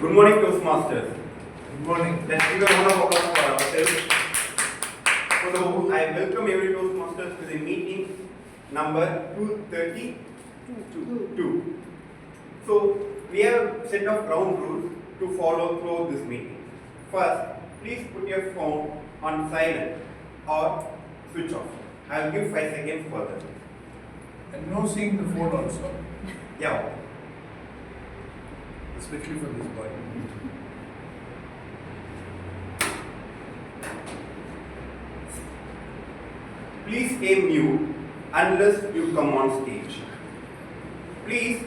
Good morning, Toastmasters. Good morning. Let's give a round of applause for ourselves. So, I welcome every Toastmasters to the meeting number 232. So, we have a set of ground rules to follow through this meeting. First, please put your phone on silent or switch off. I will give 5 seconds for that. And no seeing the phone also. Yeah. Especially for this boy. Please stay mute unless you come on stage. Please,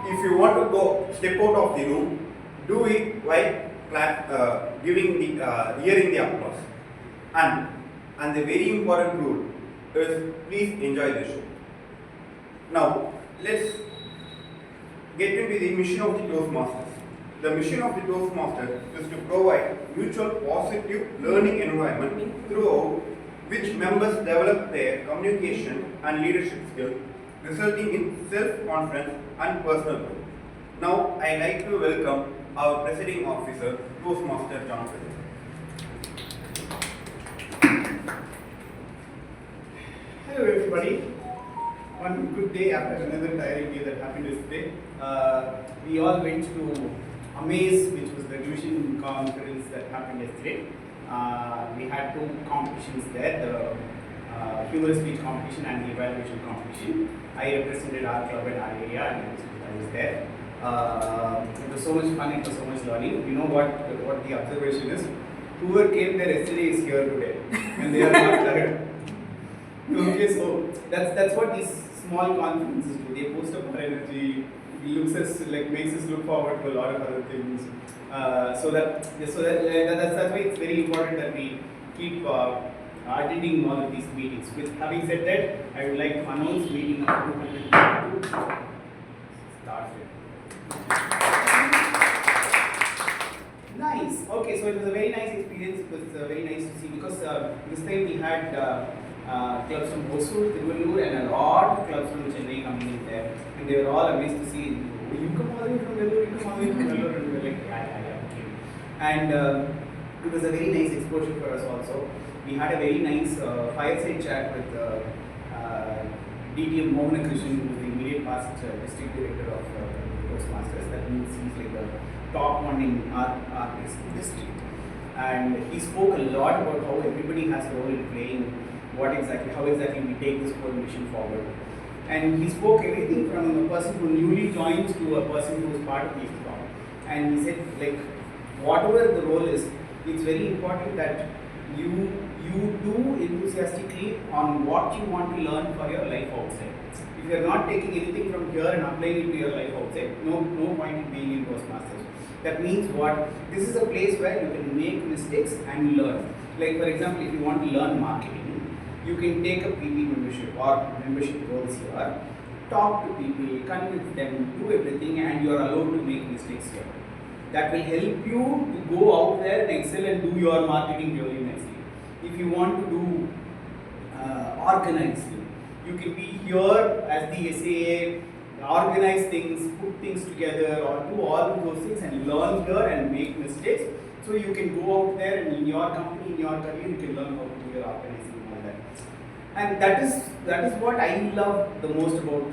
if you want to go step out of the room, do it while hearing the applause. And the very important rule is please enjoy the show. Now, let's get into the mission of the Toastmasters. The mission of the Toastmasters is to provide mutual positive learning environment throughout which members develop their communication and leadership skills, resulting in self-confidence and personal growth. Now, I like to welcome our presiding officer, Toastmaster John. Hello everybody. One good day after another tiring day that happened yesterday. We all went to Amaze, which was the division conference that happened yesterday. We had two competitions there, the humorous speech competition and the evaluation competition. I represented our club and our area and I was there. It was so much fun, it was so much learning. You know what the observation is? Whoever came there yesterday is here today and they are not tired. Okay, so that's what these small conferences do. They boost up our energy, makes us look forward to a lot of other things. So that's why it's very important that we keep attending all of these meetings. With having said that, I would like to announce meeting number 222. Start it. Nice. Okay, so it was a very nice experience. It was very nice to see because this time we had clubs from Hosur, Tiruvallur, and a lot of clubs from Chennai coming in there, and they were all amazed to see. You come all the way from Vellore, you come all the way from Vellore, and we were like, yeah, okay. And it was a very nice exposure for us also. We had a very nice fireside chat with DTM Mohanakrishan, who is the immediate past district director of Toastmasters. That means he's like the top one in our district. And he spoke a lot about how everybody has a role in playing, how exactly we take this whole mission forward. And he spoke everything from a person who newly joins to a person who is part of the club. And he said, like, whatever the role is, it's very important that you do enthusiastically on what you want to learn for your life outside. If you are not taking anything from here and applying it to your life outside, no point in being in Toastmasters. That means what? This is a place where you can make mistakes and learn. Like for example, if you want to learn marketing, you can take a PP membership or membership roles here, talk to people, convince them, do everything, and you are allowed to make mistakes here. That will help you to go out there and excel and do your marketing really nicely. If you want to do organizing, you can be here as the SAA, organize things, put things together, or do all of those things and learn here and make mistakes. So you can go out there and in your company, in your career, you can learn how to do your organizing. And that is what I love the most about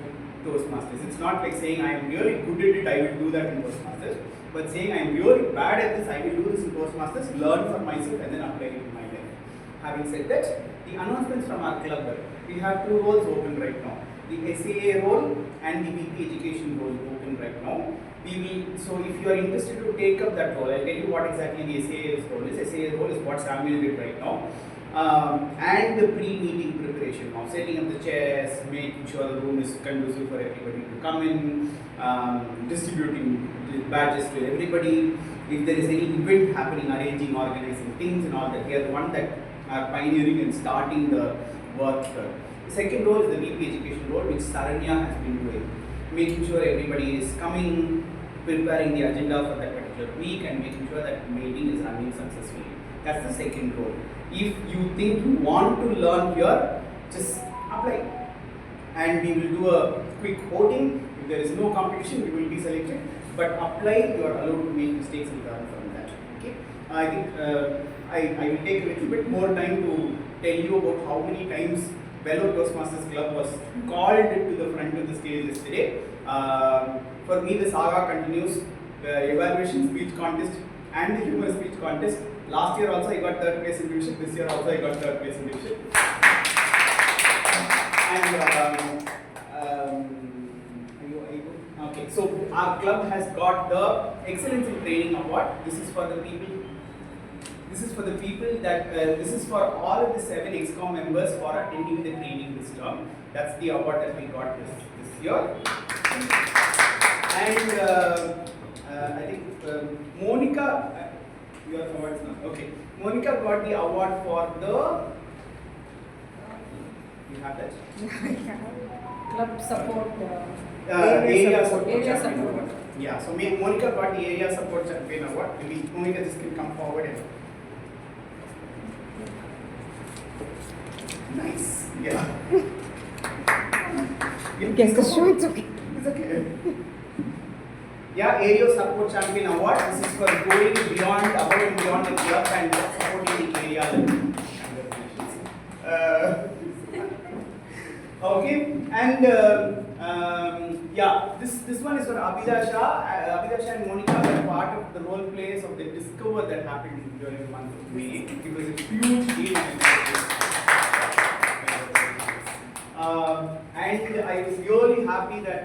Toastmasters. It's not like saying I am really good at it, I will do that in Toastmasters, but saying I am really bad at this, I will do this in Toastmasters, learn for myself and then apply it in my life. Having said that, the announcements from our club, we have two roles open right now. The SAA role and the VP education role open right now. So if you are interested to take up that role, I'll tell you what exactly the SAA role is. SAA role is what Samuel did right now. And the pre-meeting preparation of setting up the chairs, making sure the room is conducive for everybody to come in, distributing the badges to everybody. If there is any event happening, arranging, organizing things and all that, we are the one that are pioneering and starting the work here. The second role is the VP education role, which Saranya has been doing, making sure everybody is coming, preparing the agenda for that particular week and making sure that the meeting is running successfully. That's the second role. If you think you want to learn here, just apply. And we will do a quick voting. If there is no competition, you will be selected. But apply, you are allowed to make mistakes and learn from that. Okay. I think I will take a little bit more time to tell you about how many times Velo Toastmasters Club was called to the front of the stage yesterday. For me, the saga continues. The evaluation speech contest and the humor speech contest. Last year also I got third place in division. This year also I got third place in division. And okay, so our club has got the Excellence in Training Award. This is for the people. This is for the people that this is for all of the 7 EXCOM members for attending the training this term. That's the award that we got this year. And I think Monica, your awards now. Okay, Monica got the award for the. You have that? Club support. Area support Area champion support. award. Yeah, so Monica got the area support champion award. Maybe Monica just can come forward and. Nice. Yeah. Guess the show, it's okay. It's okay. Yeah, area support champion award. This is for going beyond, above and beyond the club and supporting the area level. Okay, and yeah, this one is for Abidha Shah. Abidha Shah and Monica were part of the role plays of the Discover that happened during the month of May. It was a huge deal. And I was really happy that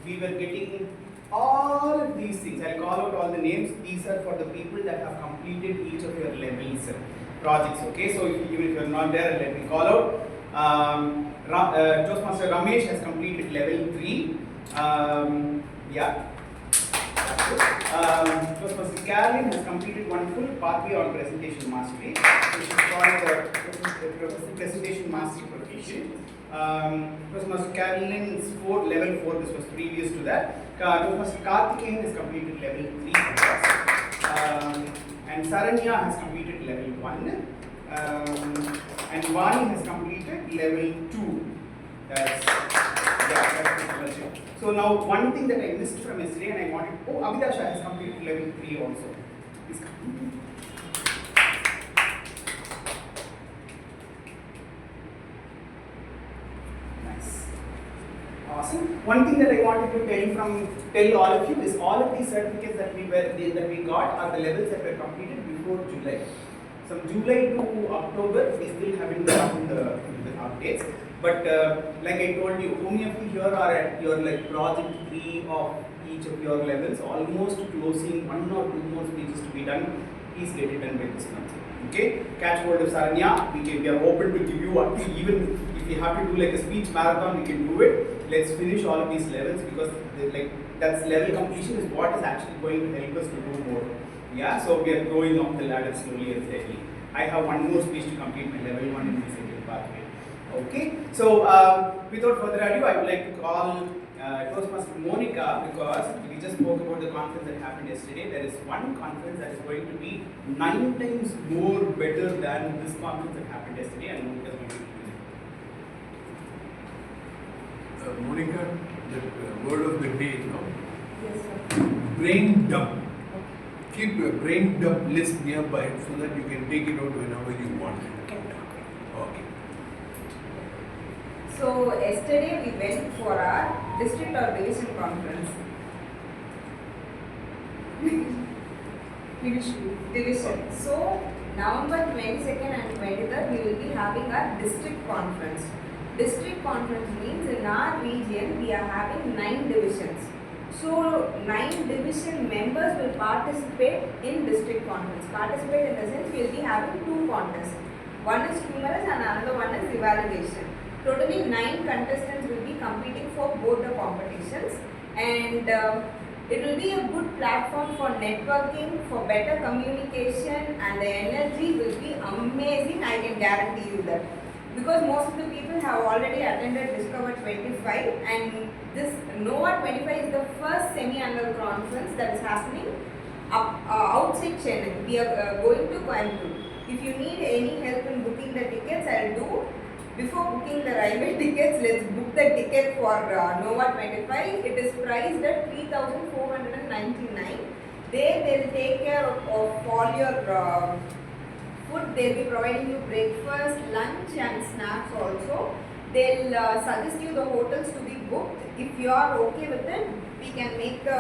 we were getting all of these things. I'll call out all the names. These are for the people that have completed each of your levels projects. Okay, so even if you're not there, let me call out. Toastmaster Ramesh has completed level 3. Yeah. Toastmaster Carolyn has completed one full pathway on presentation mastery, which is called the presentation mastery proficient. Toastmaster Carolyn's level 4, this was previous to that. Toastmaster Karthikeyan has completed level 3 and Saranya has completed level 1. And Vani has completed level 2. That's so now one thing that I missed from yesterday and I wanted, Abidha Shah has completed level 3 also. Please come. Nice. Awesome. One thing that I wanted to tell all of you is all of these certificates that we got are the levels that were completed before July. From July to October, we still haven't gotten the updates. But like I told you, how many of you here are at your project 3 of each of your levels, almost closing 1 or 2 more speeches to be done. Please get it done by this month. Okay? Catch hold of Saranya. We are open to give you even if you have to do like a speech marathon, we can do it. Let's finish all of these levels because that's level completion is what is actually going to help us to do more. Yeah, so we are going up the ladder slowly and steadily. I have one more speech to complete my level 1 in the second pathway. Okay, so without further ado, I would like to call Toastmaster Monica because we just spoke about the conference that happened yesterday. There is one conference that is going to be 9 times more better than this conference that happened yesterday, and Monica is going to Monica, the word of the day now. Yes, sir. Brain dump. Keep your brain dump list nearby so that you can take it out whenever you want. Okay. So yesterday we went for our district or division conference. Division. So November 22nd and 23rd we will be having our district conference. District conference means in our region we are having 9 divisions. So 9 division members will participate in district conference. Participate in the sense we will be having 2 contests. One is humorous and another one is evaluation. Totally 9 contestants will be competing for both the competitions, and it will be a good platform for networking, for better communication, and the energy will be amazing, I can guarantee you that. Because most of the people have already attended Discover 25, and this NOVA 25 is the first semi-annual conference that is happening outside Chennai. We are going to Coimbatore. If you need any help in booking the tickets, I'll do. Before booking the railway tickets, let's book the ticket for Nova 25. It is priced at 3,499. There they'll take care of all your food. They'll be providing you breakfast, lunch and snacks also. They'll suggest you the hotels to be booked. If you are okay with it, we can make the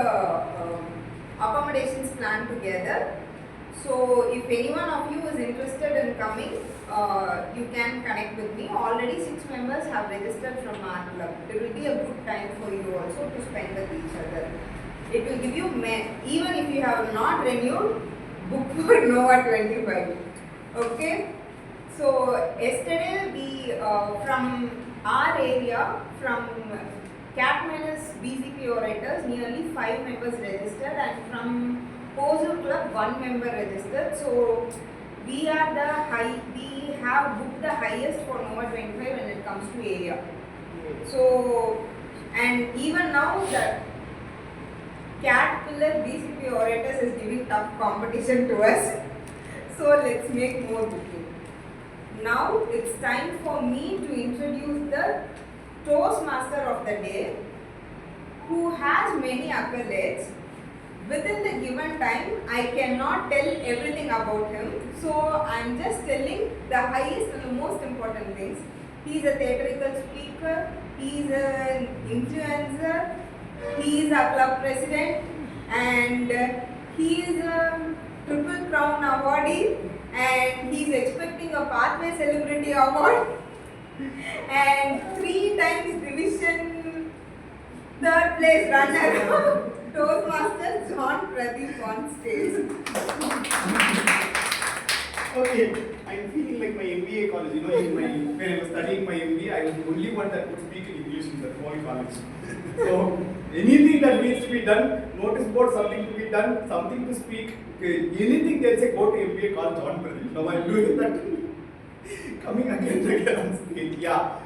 accommodations plan together. So if any one of you is interested in coming, you can connect with me. Already 6 members have registered from our club. It will be a good time for you also to spend with each other. It will give you, even if you have not renewed, book for Nova 25. Okay? So yesterday we, from our area, from Catmanus BCP orators, nearly 5 members registered, and from Postal Club 1 member registered. So we are we have booked the highest for Nova 25 when it comes to area. So, and even now the Caterpillar BCP orators is giving tough competition to us. So let's make more booking. Now it's time for me to introduce the Toastmaster of the day, who has many accolades. Within the given time, I cannot tell everything about him. So I'm just telling the highest and the most important things. He is a theatrical speaker, he is an influencer, he is a club president, and he is a Triple Crown awardee, and he is expecting a Pathway Celebrity Award, and 3 times division 3rd place runner. Toastmaster John Pradeep on stage. Okay, I'm feeling like my MBA college. You know, when I was studying my MBA, I was the only one that could speak in English in the whole college. So anything that needs to be done, notice board, something to be done, something to speak, anything they'll say, go to MBA, call John Pradeep. Now I'm doing that. Coming again on stage. Yeah.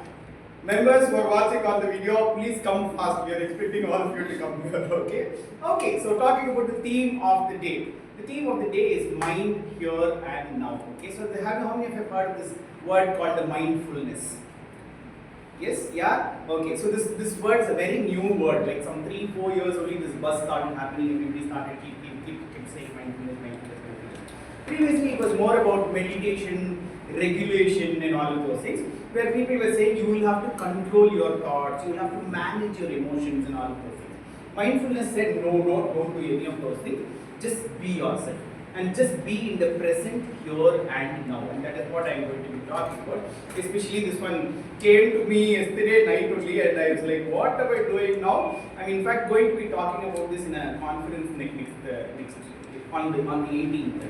Members who are watching on the video, please come fast. We are expecting all of you to come here, okay? Okay, so talking about the theme of the day. The theme of the day is mind, here and now. Okay, so how many of you have heard of this word called the mindfulness? Yes, yeah? Okay, so this word is a very new word. Like some 3-4 years only this buzz started happening. Everybody started keep saying mindfulness. Previously it was more about meditation, regulation and all of those things, where people were saying you will have to control your thoughts, you will have to manage your emotions and all of those things. Mindfulness said no, don't do any of those things, just be yourself and just be in the present, here and now, and that is what I am going to be talking about. Especially this one came to me yesterday night only, and I was like, what am I doing now? I am in fact going to be talking about this in a conference next on the 18th.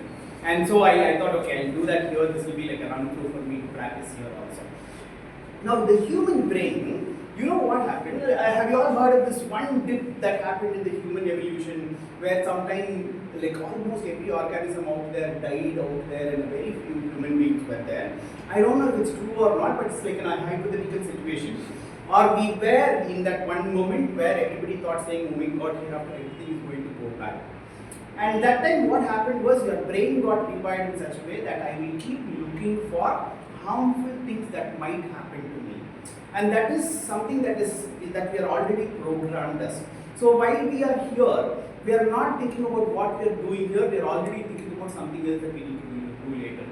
And so I thought, okay, I'll do that here. This will be like a run through for me to practice here also. Now, the human brain, you know what happened? Have you all heard of this one dip that happened in the human evolution, where sometime like almost every organism out there died out there, and very few human beings were there. I don't know if it's true or not, but it's like a hypothetical situation. Or we were in that one moment where everybody thought saying, oh my God, hereafter everything is going to go back. And that time what happened was your brain got rewired in such a way that I will keep looking for harmful things that might happen to me. And that is something that we are already programmed as. So while we are here, we are not thinking about what we are doing here, we are already thinking about something else that we need to do later.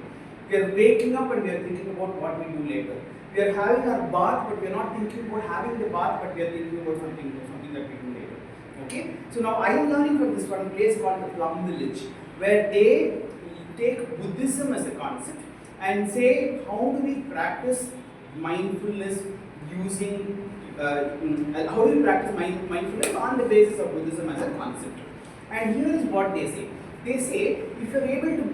We are waking up and we are thinking about what we do later. We are having our bath, but we are not thinking about having the bath, but we are thinking about something that we do later. Okay, so now I am learning from this one place called the Plum Village, where they take Buddhism as a concept and say, how do we practice mindfulness using, how do we practice mindfulness on the basis of Buddhism as a concept. And here is what they say. They say, if you are able to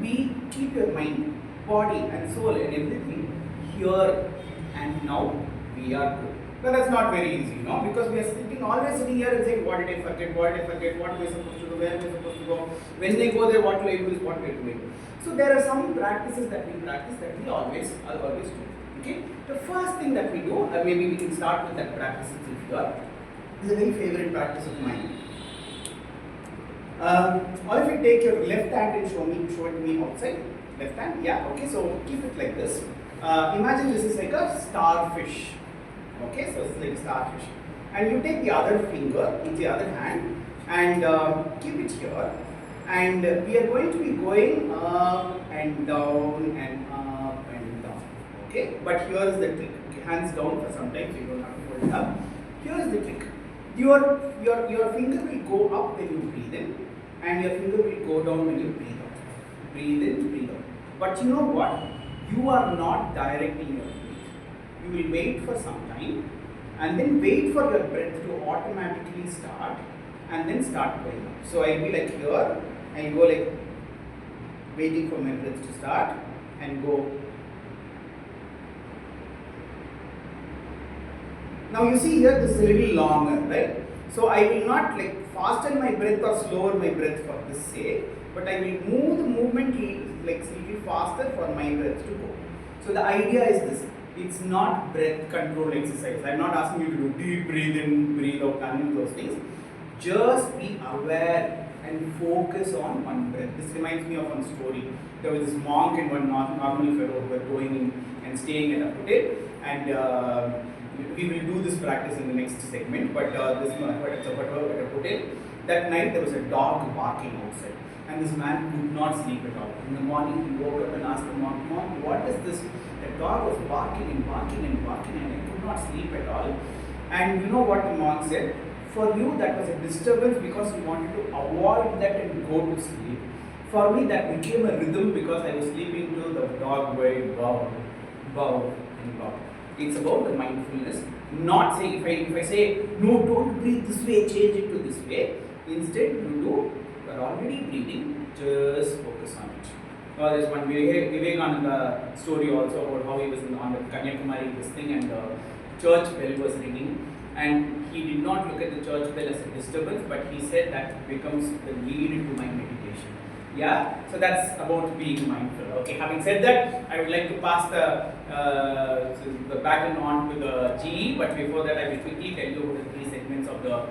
keep your mind, body and soul and everything here and now, we are good. But that's not very easy, no? Because we are always sitting here and saying, what did I forget, what am I supposed to do, where am I supposed to go? When they go there, what will I do is what we are doing. So there are some practices that we practice that we always do. Okay? The first thing that we do, maybe we can start with that practice itself here. It's a very favorite practice of mine. Or if you take your left hand and show it to me outside, left hand, yeah, okay, so keep it like this. Imagine this is like a starfish. Okay, so this is like a starfish. And you take the other finger in the other hand and keep it here. And we are going to be going up and down and up and down. Okay, but here is the trick. Okay, hands down for some time, so you don't have to hold it up. Here is the trick. Your finger will go up when you breathe in, and your finger will go down when you breathe out. Breathe in, breathe out. But you know what? You are not directing your breath. You will wait for some time, and then wait for your breath to automatically start, and then start going up. So I'll be like here, and go like waiting for my breath to start, and go. Now you see here, this is a little longer, right? So I will not like fasten my breath or slower my breath for this sake, but I will move the movement like a little faster for my breath to go. So the idea is this: it's not breath control exercise. I'm not asking you to do deep breathe in, breathe out, none of those things. Just be aware and focus on one breath. This reminds me of one story. There was this monk and one normal fellow who were going in and staying at a hotel, and we will do this practice in the next segment. But at a hotel, that night there was a dog barking outside, and this man could not sleep at all. In the morning, he woke up and asked the monk, "Monk, what is this? The dog was barking and barking and barking, and I could not sleep at all." And you know what the monk said? For you, that was a disturbance because you wanted to avoid that and go to sleep. For me, that became a rhythm because I was sleeping to the dog going bow, bow, and bow. It's about the mindfulness. Not saying if I say no, don't breathe this way, change it to this way. Instead, you are already breathing. Just focus on it. There's one Vivekananda story also about how he was on the Kanyakumari this thing, and the church bell was ringing. And he did not look at the church bell as a disturbance, but he said that becomes the lead to my meditation. Yeah, so that's about being mindful. Okay, having said that, I would like to pass the baton on to the GE, but before that, I will quickly tell you about the 3 segments of the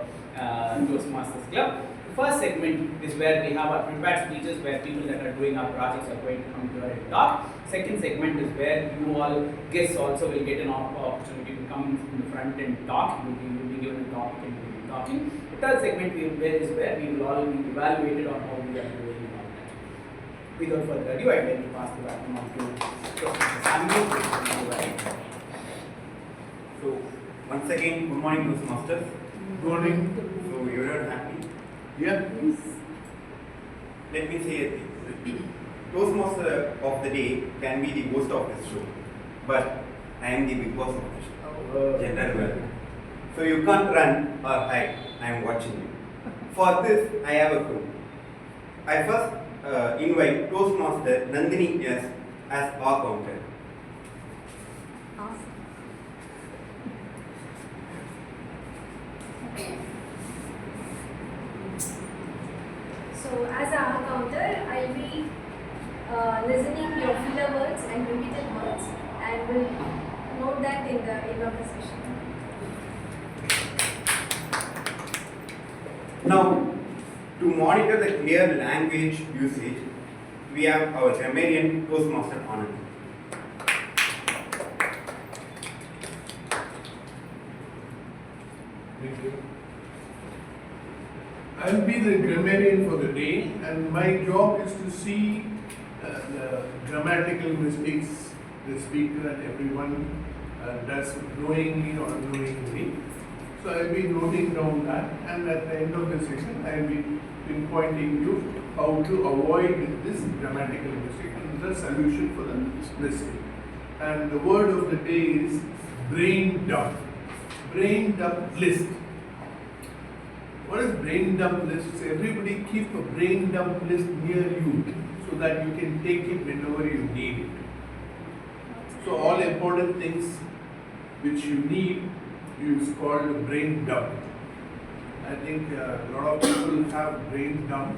Toastmasters Club. The first segment is where we have our prepared speeches, where people that are doing our projects are going to come here and talk. Second segment is where you all guests also will get an opportunity to come in the front and talk. You will be given a topic and you will be talking. The third segment is where we will all be evaluated on how we are doing and all that. Without further ado, I would like to pass the baton on to So, once again, good morning, Toastmasters. Good morning. So, you're happy? Yeah. Let me say a thing. Toastmaster of the day can be the host of this show, but I am the big boss of the show. General welcome. So you can't run or hide. I am watching you. For this, I have a clue. I first invite Toastmaster Nandhini as our counter. Awesome. So as a counter, I'll be listening your filler words and repeated words, and will note that in the end of the session. Now, to monitor the clear language usage, we have our grammarian Toastmaster Anand. Thank you. I'll be the grammarian for the day, and my job is to see the grammatical mistakes the speaker and everyone does knowingly or unknowingly. So I'll be noting down that, and at the end of the session, I'll be pinpointing you how to avoid this grammatical mistake and the solution for the mistake. And the word of the day is brain dump. Brain dump list. What is brain dump list? So everybody keep a brain dump list near you so that you can take it whenever you need it. So all important things which you need is called a brain dump. I think a lot of people have brain dump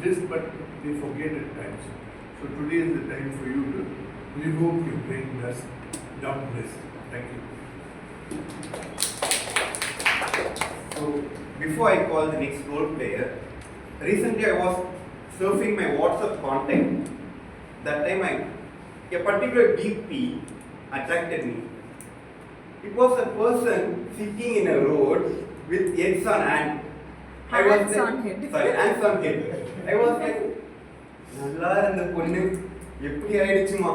list, but they forget at times. So today is the time for you to revoke your brain dump list. Thank you. So, before I call the next role player, recently I was surfing my WhatsApp contact. That time a particular DP attracted me. It was a person sitting in a road with heads on hand. Hands on head. Sorry, hands on head. I was like, நல்லா இருந்த பொண்ணு எப்படி ஆயிடுச்சுமா.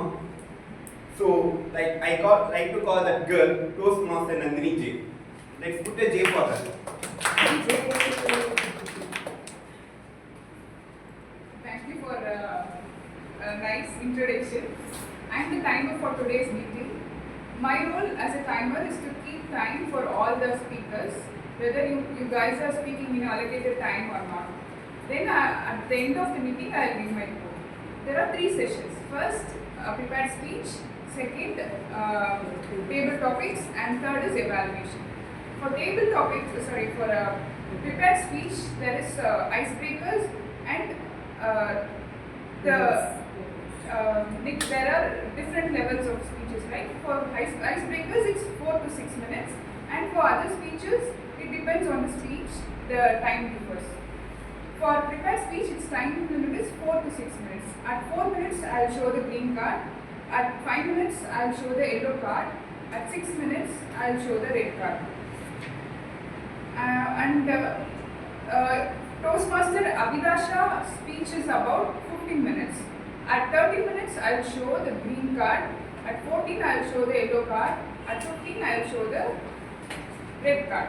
So like I like to call that girl Toastmaster Nandhini J. Let's put a J for her. Thank you for a nice introduction. I am the timer for today's meeting. My role as a timer is to keep time for all the speakers, whether you guys are speaking in allocated time or not. Then at the end of the meeting, I will give my report. There are 3 sessions. First, prepared speech. Second, table topics, and third is evaluation. For table topics, for prepared speech, there is icebreakers and there are different levels of speeches, right? For icebreakers, it's 4 to 6 minutes, and for other speeches, it depends on the speech, the time differs. For prepared speech, its time limit is 4 to 6 minutes. At 4 minutes, I'll show the green card. At 5 minutes, I'll show the yellow card. At 6 minutes, I'll show the red card. Toastmaster Abidha Shah speech is about 15 minutes. At 30 minutes, I'll show the green card. At 14, I'll show the yellow card. At 15, I'll show the red card.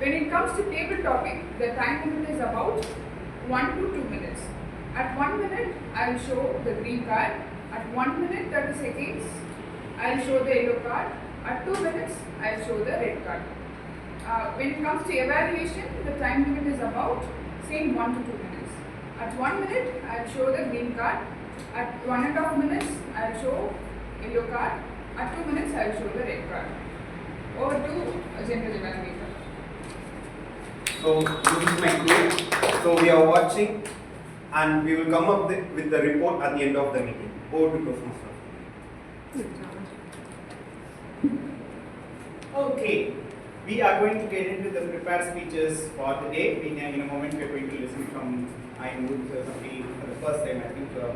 When it comes to table topic, the time limit is about 1 to 2 minutes. At 1 minute, I'll show the green card. At 1 minute 30 seconds, I'll show the yellow card. At 2 minutes, I'll show the red card. When it comes to evaluation, the time limit is about same 1 to 2 minutes. At 1 minute, I'll show the green card. At 1.5 minutes, I'll show yellow card. At 2 minutes, I'll show the red card. Over to general evaluator. So this is my group. So we are watching, and we will come up with the report at the end of the meeting. Over to Toastmaster. Okay, we are going to get into the prepared speeches for the day. In a moment, we are going to listen from somebody for the first time, I think, from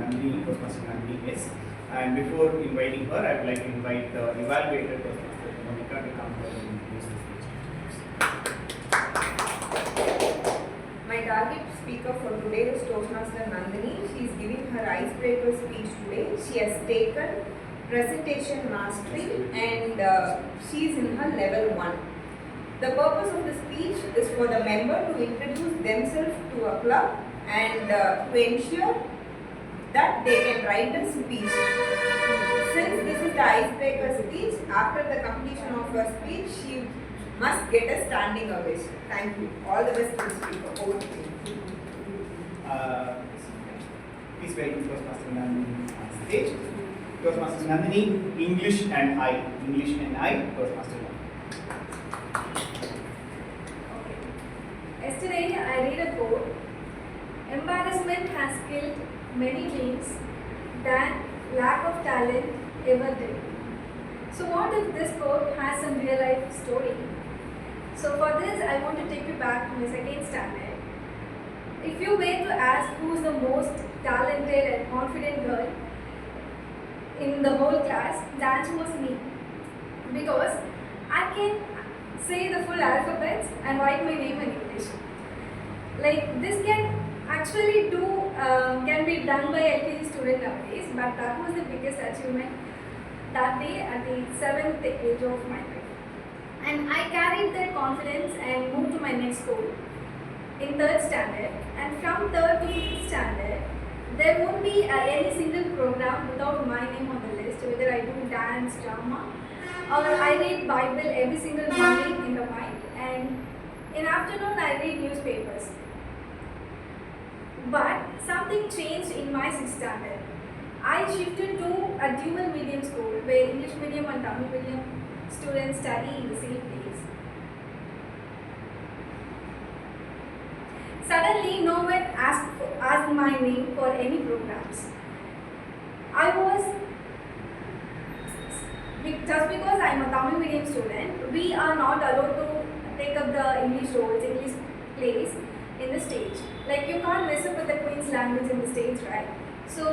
Nandhini, Toastmaster Nandhini is. And before inviting her, I would like to invite the evaluator, Toastmaster Monica, to come here and introduce the speech. My target speaker for today is Toastmaster Nandhini. She is giving her icebreaker speech today. She has taken presentation mastery and she is in her level 1. The purpose of the speech is for the member to introduce themselves to a club and to ensure that they can write a speech. Since this is the icebreaker speech, after the completion of her speech, she must get a standing ovation. Thank you. All the best to the speaker. Over to you. Please welcome Toastmaster Nandhini on stage. Toastmaster Nandhini, English and I, Toastmaster Nandhini. Yesterday, I read a quote. Embarrassment has killed many dreams than lack of talent ever did. So what if this quote has some real life story? So for this, I want to take you back to my 2nd standard. If you were to ask who's the most talented and confident girl in the whole class, the answer was me. Because I can say the full alphabets and write my name in English. Like this can actually can be done by LKG student nowadays, but that was the biggest achievement that day at the 7th age of my life. And I carried that confidence and moved to my next school in 3rd standard. And from 3rd to 5th standard, there won't be any single program without my name on the list, whether I do dance, drama, or I read Bible every single morning in the morning, and in afternoon I read newspapers. But something changed in my 6th standard. I shifted to a dual medium school where English medium and Tamil medium students study in the same place. Suddenly, no one asked my name for any programs. Just because I am a Tamil medium student, we are not allowed to take up the English roles, English place in the stage. Like you can't mess up with the Queen's language in the stage, right? So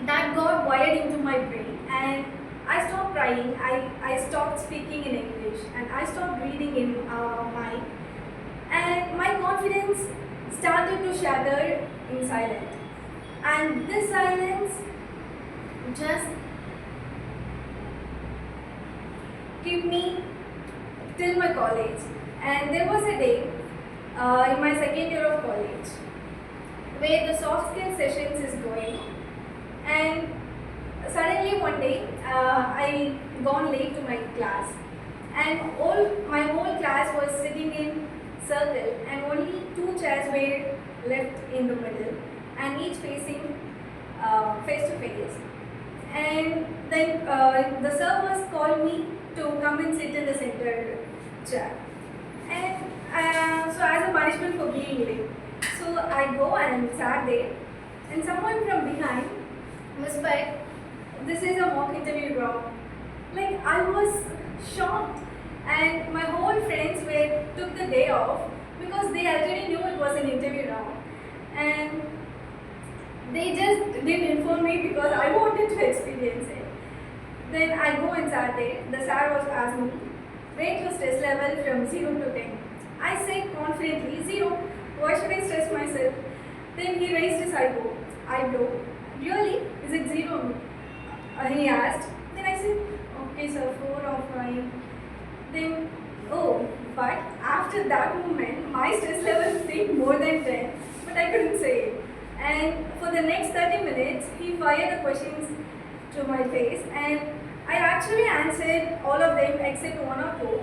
that got wired into my brain, and I stopped writing, I stopped speaking in English, and I stopped reading in mine, and my confidence started to shatter in silence. And this silence just kept me till my college. And there was a day in my second year of college where the soft skill sessions is going, and suddenly one day I gone late to my class, and my whole class was sitting in circle, and only two chairs were left in the middle, and each facing face to face. And then the servers called me to come and sit in the center chair. And so as a punishment for being late, so I go and sat there, and someone from behind whispered, "This is a mock interview round." Like, I was shocked, and my whole friends took the day off because they already knew it was an interview round, and they just didn't inform me because I wanted to experience it. Then I go and sat there. The sir was asking me, "Rate your stress level from 0 to 10. I said confidently, 0. Why should I stress myself? Then he raised his eyebrow. Really? Is it 0? He asked. Then I said, okay sir, 4 or 5. Then, oh, but after that moment, my stress level stayed more than 10, but I couldn't say it. And for the next 30 minutes, he fired the questions to my face, and I actually answered all of them except 1 or 2.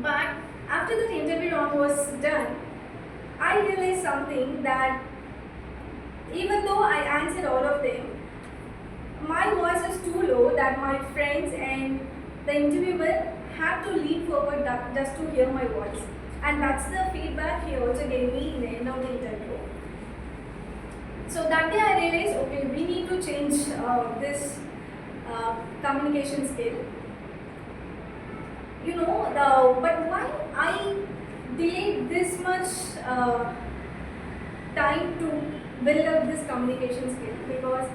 But after the interview round was done, I realized something, that even though I answered all of them, my voice is too low that my friends and the interviewer had to lean forward just to hear my voice. And that's the feedback he also gave me in the end of the interview. So that day I realized, okay, we need to change this communication skill. But why I delayed this much time to build up this communication skill? Because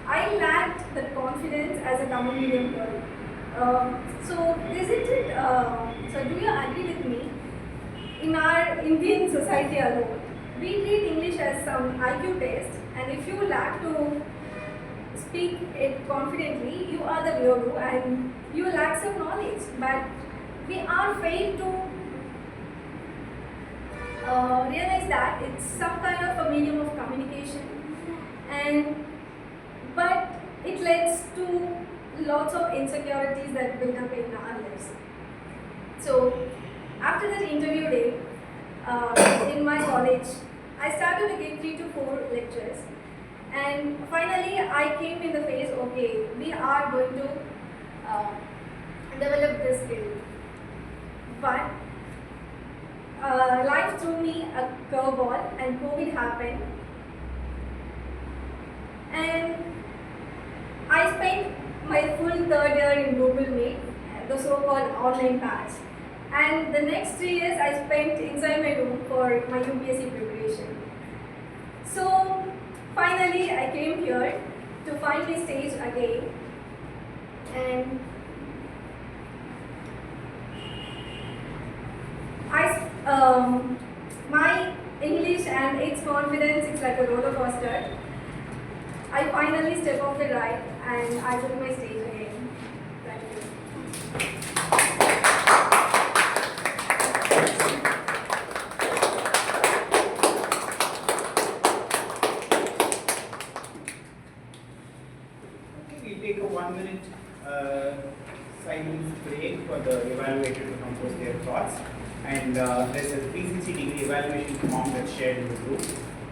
I lacked the confidence as a Tamil medium girl. So isn't it? So do you agree with me? In our Indian society alone, we treat English as some IQ test, and if you lack to speak it confidently, you are the weirdo and you lack some knowledge. But we are failed to realize that it's some kind of a medium of communication, but it leads to lots of insecurities that build up in our lives. So after that interview day in my college, I started to give 3 to 4 lectures, and finally I came in the phase, okay, we are going to develop this skill. But life threw me a curveball and COVID happened, and I spent my full 3rd year in Google Meet, the so-called online batch. And the next 3 years I spent inside my room for my UPSC preparation. So finally I came here to find my stage again, and my English and its confidence, it's like a roller coaster. I finally step off the ride and I took my stage again. Thank you. We'll take a 1 minute silence break for the evaluator to compose their thoughts. And there's a 360-degree evaluation form that's shared in the group.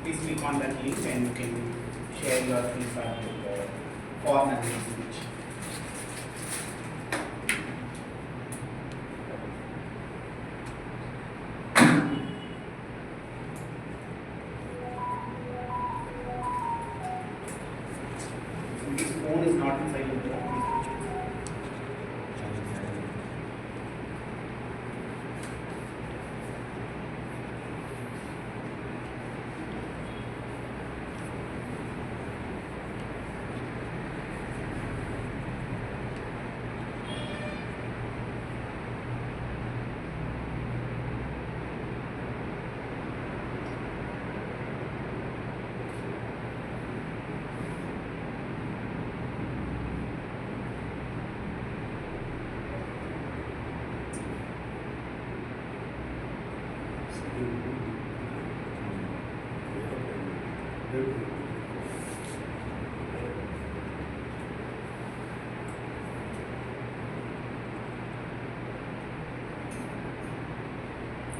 Please click on that link and you can share your feedback with the form and the speech. So this phone is not inside the group.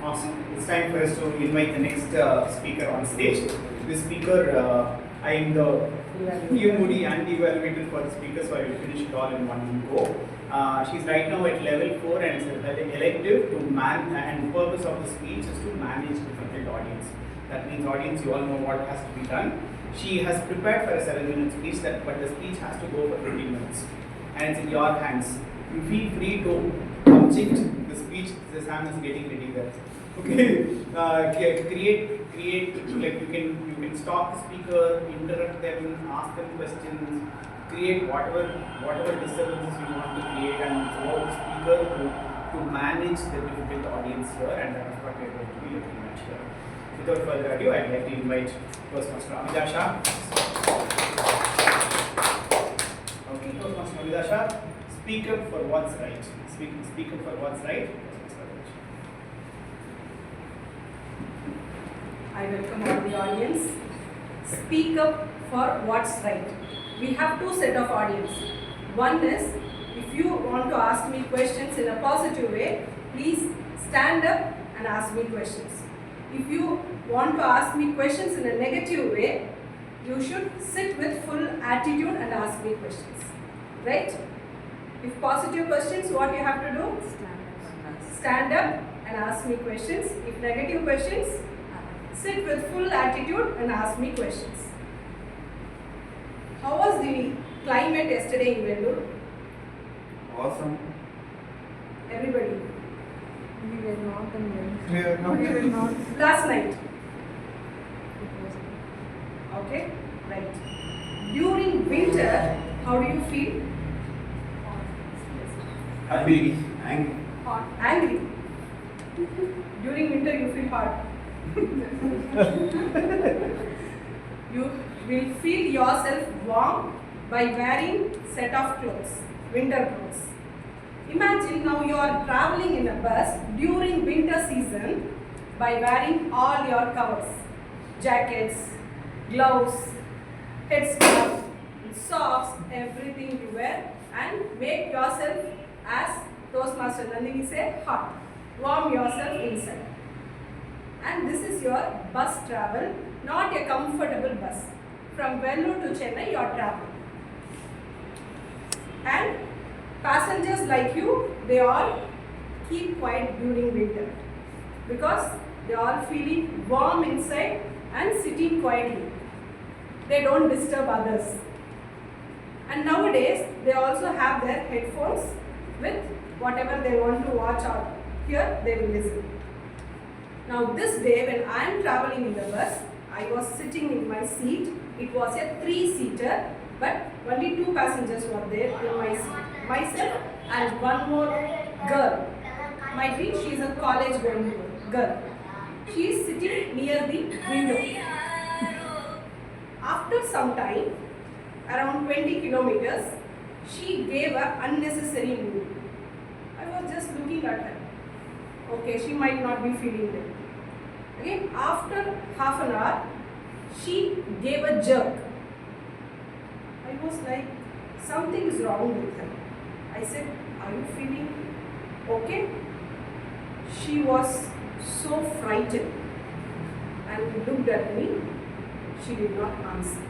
Awesome. It's time for us to invite the next speaker on stage. This speaker, I am the TMOD and evaluator for the speaker, so I will finish it all in one go. She's right now at level 4 and it's an elective to and purpose of the speech is to manage difficult audience. That means audience, you all know what has to be done. She has prepared for a 7-minute speech, but the speech has to go for 15 minutes. And it's in your hands. You feel free to object the speech. The Sam is getting ready there. Okay. Create like you can stop the speaker, interrupt them, ask them questions, create whatever disturbances you want to create, and allow the speaker to manage the difficult audience here, and that is what we are going to be looking at here. Without further ado, I'd like to invite Toastmaster Abidha Shah. Okay, Toastmaster Abidha Shah, speak up for what's right. Speak up for what's right. I welcome all the audience. Speak up for what's right. We have two set of audience. One is, if you want to ask me questions in a positive way, please stand up and ask me questions. If you want to ask me questions in a negative way, you should sit with full attitude and ask me questions. Right? If positive questions, what you have to do? Stand up and ask me questions. If negative questions, sit with full attitude and ask me questions. How was the climate yesterday in Vellore? Awesome. Everybody. We were not in there. We are not. We were not. Last night. It was Okay, right. During winter, how do you feel? Happy. Angry. Hot. Angry. During winter, you feel hot. You will feel yourself warm by wearing set of clothes, winter clothes. Imagine now you are traveling in a bus during winter season by wearing all your covers, jackets, gloves, headscarf, socks, everything you wear, and make yourself, as Toastmaster Nandhini said, hot. Warm yourself inside. And this is your bus travel, not a comfortable bus. From Vellore to Chennai, you are traveling. And passengers like you, they all keep quiet during winter because they are feeling warm inside and sitting quietly. They don't disturb others. And nowadays, they also have their headphones with whatever they want to watch or hear, they will listen. Now this day when I am traveling in the bus, I was sitting in my seat. It was a 3-seater, but only 2 passengers were there in my seat. Myself and one more girl. Might be she is a college going girl. She is sitting near the window. After some time, around 20 kilometers, she gave an unnecessary move. I was just looking at her. Okay, she might not be feeling well. Again, after half an hour, she gave a jerk. I was like, something is wrong with her. I said, are you feeling okay? She was so frightened and looked at me. She did not answer.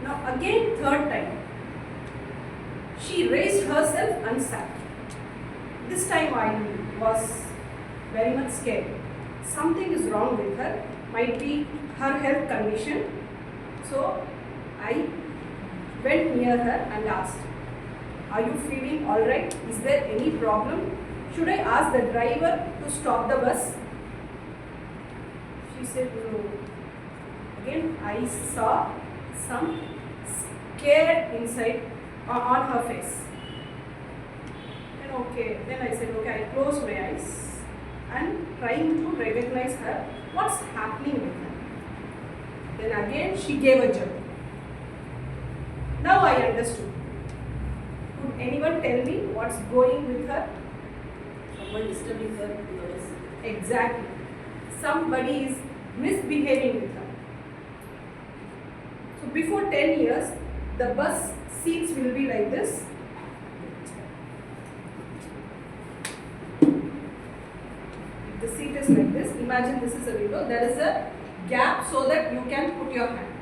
Now again, third time, she raised herself and sat. This time I was very much scared. Something is wrong with her, might be her health condition. So I went near her and asked, are you feeling alright? Is there any problem? Should I ask the driver to stop the bus? She said no. Again I saw some scared inside on her face. Okay, then I said, okay, I closed my eyes and trying to recognize her, what's happening with her. Then again, she gave a jerk. Now I understood. Could anyone tell me what's going with her? Someone disturbing her noise. Exactly. somebody is misbehaving with her. So before 10 years, the bus seats will be like this. If the seat is like this, imagine this is a window, there is a gap so that you can put your hand.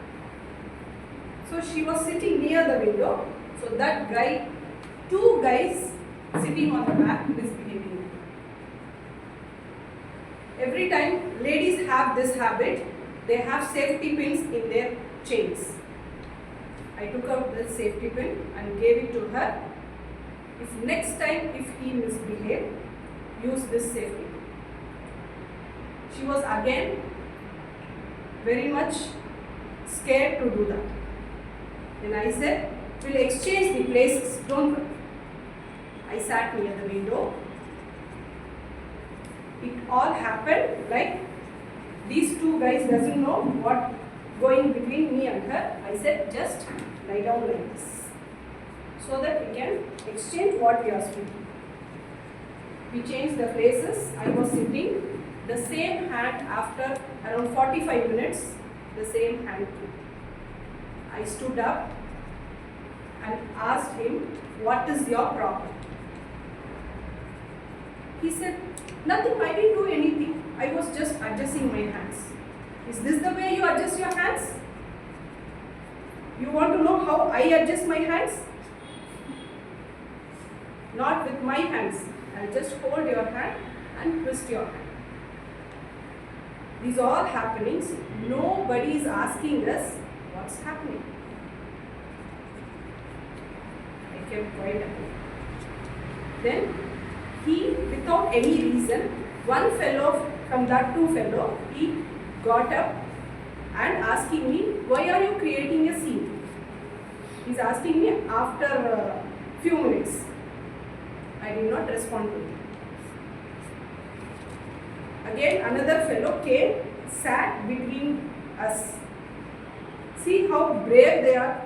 So she was sitting near the window, so that guy, two guys sitting on the back misbehaving. Every time ladies have this habit, they have safety pins in their chains. I took out the safety pin and gave it to her. If next time if he misbehaved, use this safety pin. She was again very much scared to do that. Then I said, we'll exchange the places, don't worry. I sat near the window. It all happened like these two guys doesn't know what going between me and her. I said, just lie down like this, so that we can exchange what we are speaking. We changed the places. I was sitting, the same hand after around 45 minutes, the same hand too. I stood up and asked him, what is your problem? He said, nothing, I didn't do anything. I was just adjusting my hands. Is this the way you adjust your hands? You want to know how I adjust my hands? Not with my hands. I'll just hold your hand and twist your hand. These all happenings, nobody is asking us what's happening. I kept quiet. Then he, without any reason, one fellow from that two fellow, he got up and asking me, why are you creating a scene? He's asking me after a few minutes. I did not respond to him. Again another fellow came, sat between us. See how brave they are.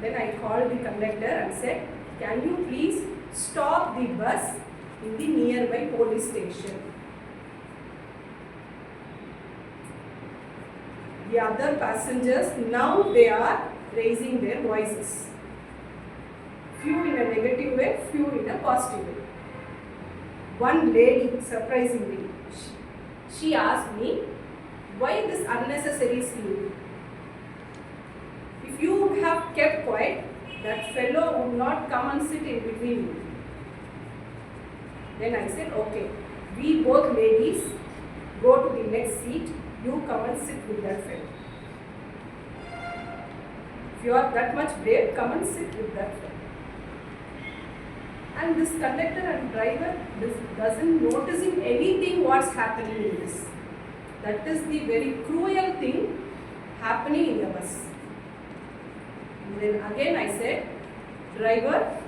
Then I called the conductor and said, can you please stop the bus in the nearby police station? The other passengers, now they are raising their voices. Few in a negative way, few in a positive way. One lady, surprisingly, she asked me, why this unnecessary scene? If you have kept quiet, that fellow would not come and sit in between you. Then I said, okay, we both ladies go to the next seat, you come and sit with that fellow. If you are that much brave, come and sit with that fellow. And this conductor and driver doesn't noticing anything what's happening in this. That is the very cruel thing happening in the bus. And then again I said, driver,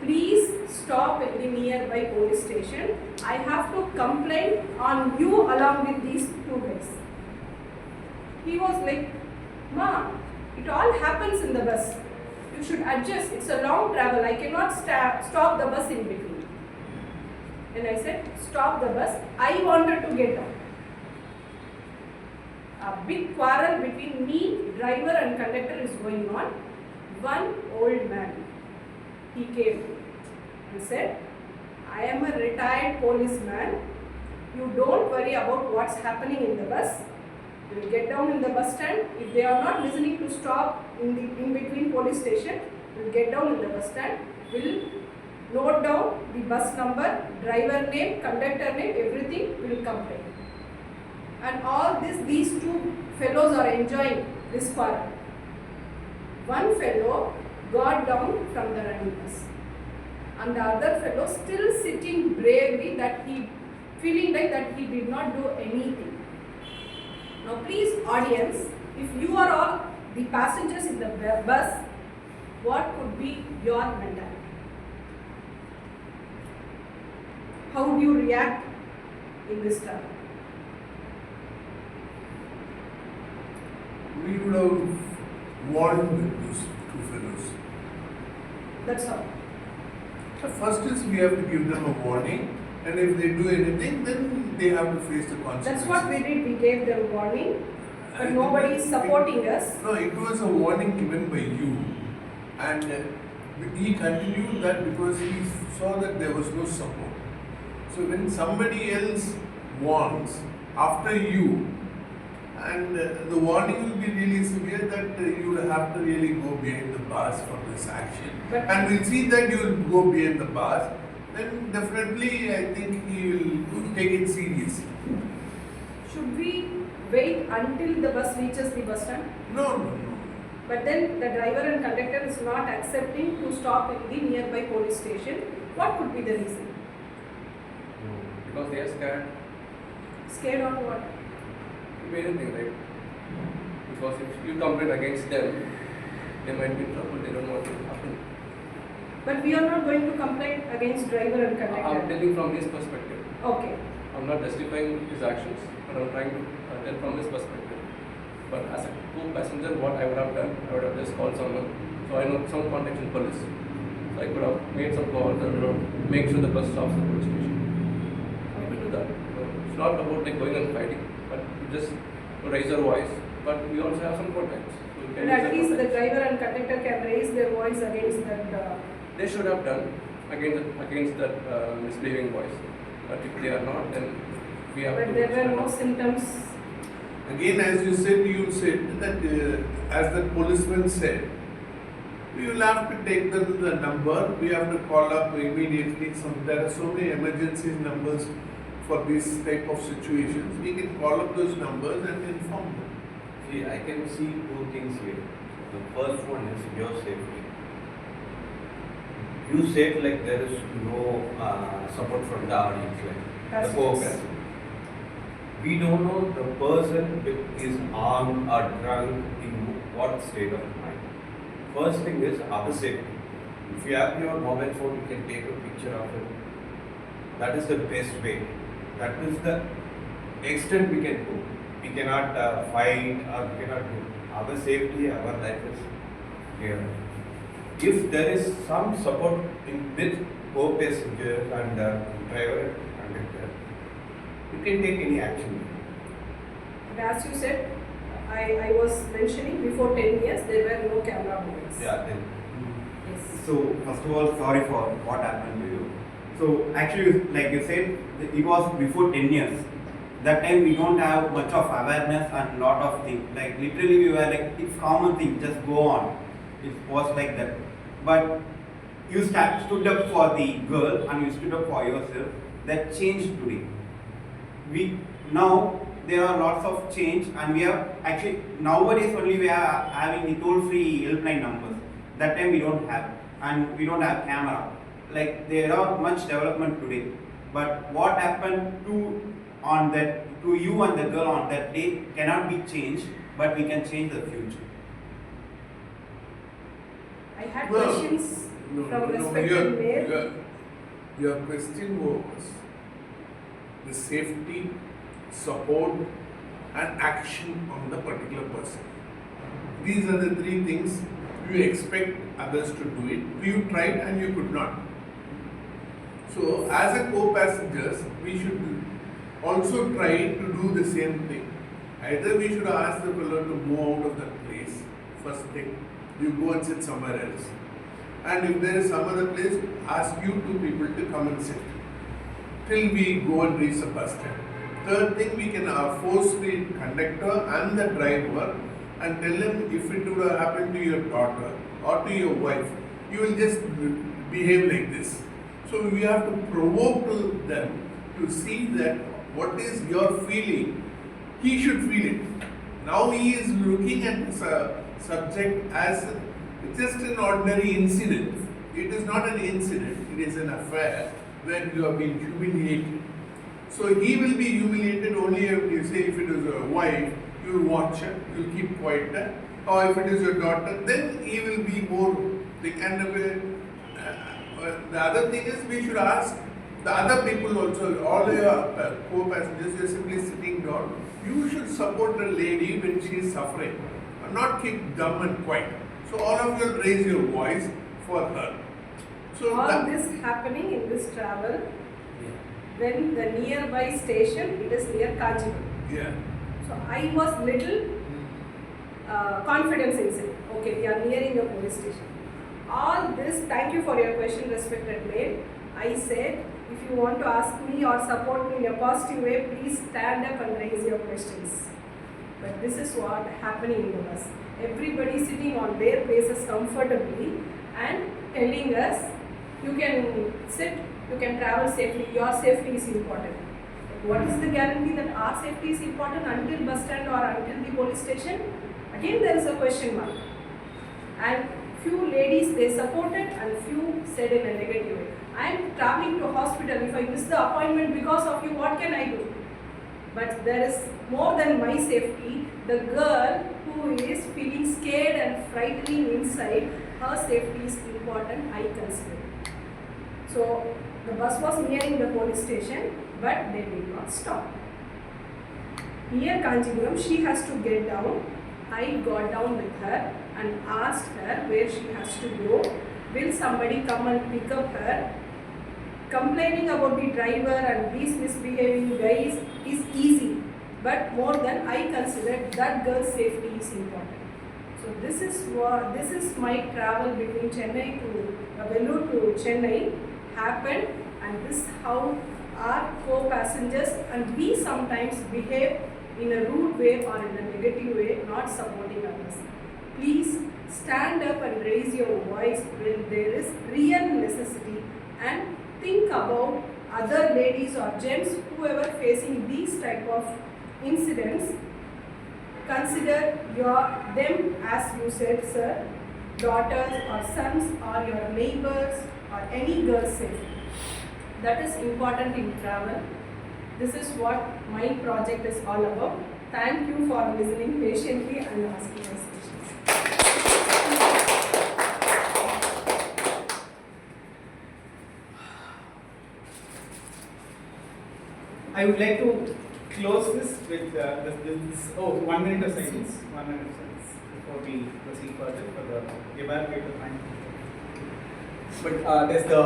please stop at the nearby police station. I have to complain on you along with these two guys. He was like, Ma, it all happens in the bus. You should adjust. It's a long travel. I cannot stop the bus in between. And I said, stop the bus. I wanted to get down. A big quarrel between me, driver and conductor is going on. One old man, he came and said, I am a retired policeman. You don't worry about what's happening in the bus. You will get down in the bus stand. If they are not listening to stop in between police station, we will get down in the bus stand. We will note down the bus number, driver name, conductor name, everything. We will complain. And all this, these two fellows are enjoying this quarrel. One fellow got down from the running bus, and the other fellow still sitting bravely, that he feeling like that he did not do anything. Now please audience, if you are all the passengers in the bus, what could be your mentality? How would you react in this time? We would have warned these two fellows. That's all. So first is we have to give them a warning, and if they do anything, then they have to face the consequences. That's what we did. We gave them warning, but And nobody is supporting us. No, it was a warning given by you, and he continued that because he saw that there was no support. So when somebody else warns after you, and the warning will be really severe that you will have to really go behind the bars for this action. But- And we'll see that you will go behind the bars, then definitely I think he will take it seriously. Should we wait until the bus reaches the bus stand? No. But then the driver and conductor is not accepting to stop in the nearby police station. What could be the reason? Because they are scared. Scared or what? Anything, right? Because if you complain against them, they might be in trouble. They don't want it to happen. But we are not going to complain against driver and I'm conductor. telling from his perspective. Okay. I'm not justifying his actions, but I'm trying to tell from his perspective. But as a co-passenger, what I would have done, I would have just called someone. So I know some contacts in police. So I could have made some calls and would have make sure the bus stops at the police station. I will do that. So it's not about like going and fighting, but just to raise our voice. But we also have some contacts. So we can But use at our least the contacts. driver and conductor can raise their voice against that. They should have done against that misbehaving voice. But if they are not, then we have But to. there were stand no up. symptoms. Again, as you said that as the policeman said, we will have to take the number, we have to call up immediately. There are so many emergency numbers for this type of situations. We can call up those numbers and inform them. See, I can see two things here. The first one is your safety. You said like there is no support from the audience, like That's the co-passenger. We don't know the person is armed or drunk in what state of mind. First thing is our safety. If you have your mobile phone, you can take a picture of it. That is the best way. That is the extent we can go. We cannot fight or we cannot do. Our safety, our life is here. If there is some support in with co-passenger and driver and conductor, you can take any action. But as you said, I was mentioning before 10 years there were no camera movements. Yeah, then. Yes. So first of all, sorry for what happened to you. So actually, like you said, it was before 10 years. That time we don't have much of awareness and lot of things. Like literally we were like, it's common thing, just go on. It was like that. But you stood up for the girl and you stood up for yourself. That changed today. Now there are lots of change, and we have actually nowadays only we are having the toll-free helpline numbers. That time we don't have, and we don't have camera. Like there are much development today, but what happened to you and the girl on that day cannot be changed, but we can change the future. I had questions from respected mayor. Your question was the safety, support and action on the particular person. These are the three things you expect others to do it. You tried and you could not. So as a co-passengers, we should also try to do the same thing. Either we should ask the fellow to move out of that place, first thing. You go and sit somewhere else. And if there is some other place, ask you two people to come and sit till we go and reach the bus stand. Third thing, we can force the conductor and the driver and tell them if it would have happened to your daughter or to your wife, you will just behave like this. So we have to provoke them to see that what is your feeling, he should feel it. Now he is looking at this subject as just an ordinary incident. It is not an incident, it is an affair where you have been humiliated. So he will be humiliated only if you say if it is a wife, you will watch her, you will keep quiet. Or if it is your daughter, then he will be more thick. And the other thing is we should ask the other people also, all your co-passengers, you are simply sitting down. You should support a lady when she is suffering and not keep dumb and quiet. So all of you will raise your voice for her. So All that, this happening in this travel, when the nearby station, it is near Kanchipuram. Yeah. So I was little confidence in saying, okay, we are nearing the police station. All this, thank you for your question, respected maid. I said, if you want to ask me or support me in a positive way, please stand up and raise your questions. But this is what happening in the bus. Everybody sitting on their places comfortably and telling us, you can sit, you can travel safely, your safety is important. What is the guarantee that our safety is important until bus stand or until the police station? Again, there is a question mark. And few ladies, they supported and few said in a negative way. I am traveling to hospital. If I miss the appointment because of you, what can I do? But there is more than my safety. The girl who is feeling scared and frightening inside, her safety is important, I consider. So the bus was nearing the police station, but they did not stop. Near Kanchipuram, she has to get down. I got down with her and asked her where she has to go. Will somebody come and pick up her? Complaining about the driver and these misbehaving guys is easy, but more than I consider that girl's safety is important. So this is my travel between Chennai to Vellore to Chennai happened, and this is how our co-passengers and we sometimes behave in a rude way or in a negative way, not supporting others. Please stand up and raise your voice when there is real necessity, and think about other ladies or gents whoever facing these type of incidents. Consider them, as you said, sir, daughters or sons or your neighbors or any girl's safety. That is important in travel. This is what my project is all about. Thank you for listening patiently and asking us questions. I would like to close this with this. Oh, 1 minute of silence. 1 minute of silence before we proceed further for the evaluator time. But there's the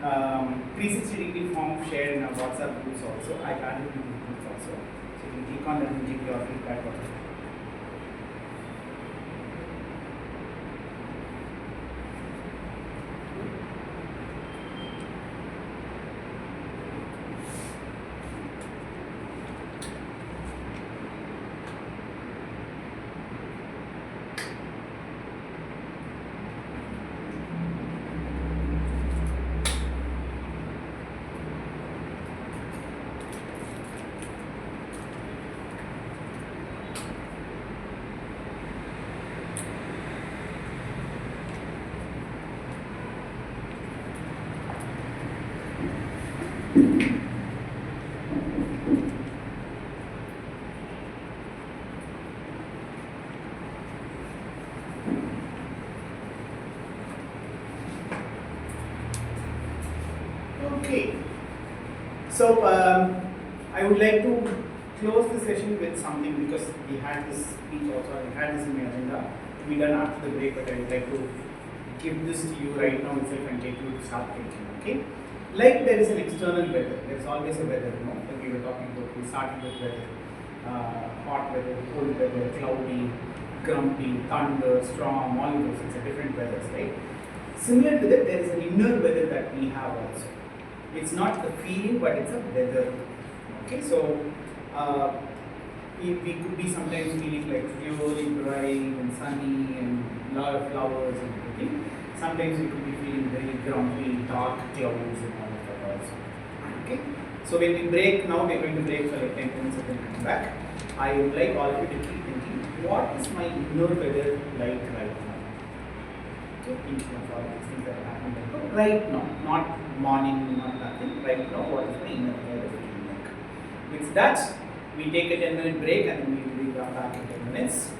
360-degree form shared in our WhatsApp groups also. I added it in the groups also. So you can click on that and give your feedback on it. Okay, so I would like to close the session with something, because we had this speech also, we had this in the agenda to be done after the break, but I would like to give this to you right now itself and get you to start thinking, okay? Like there is an external weather, there is always a weather, you know, like we were talking about, we started with weather, hot weather, cold weather, cloudy, grumpy, thunder, storm, all of those, it's a different weathers, right? Similar to that, there is an inner weather that we have also. It's not the feeling, but it's a weather. Okay, so we could be sometimes feeling like really bright and sunny and lot of flowers and everything. Sometimes we could be feeling very grumpy, dark clouds and all of that also. Okay, so when we break, now we're going to break for like 10 minutes and then come back. I would like all of you to keep thinking, what is my inner weather like right now? Okay, thinking of all these things that are happening right now, not morning, not nothing. Right now, what is my inner weather feeling like? With that, we take a 10-minute break and then we will be back in 10 minutes.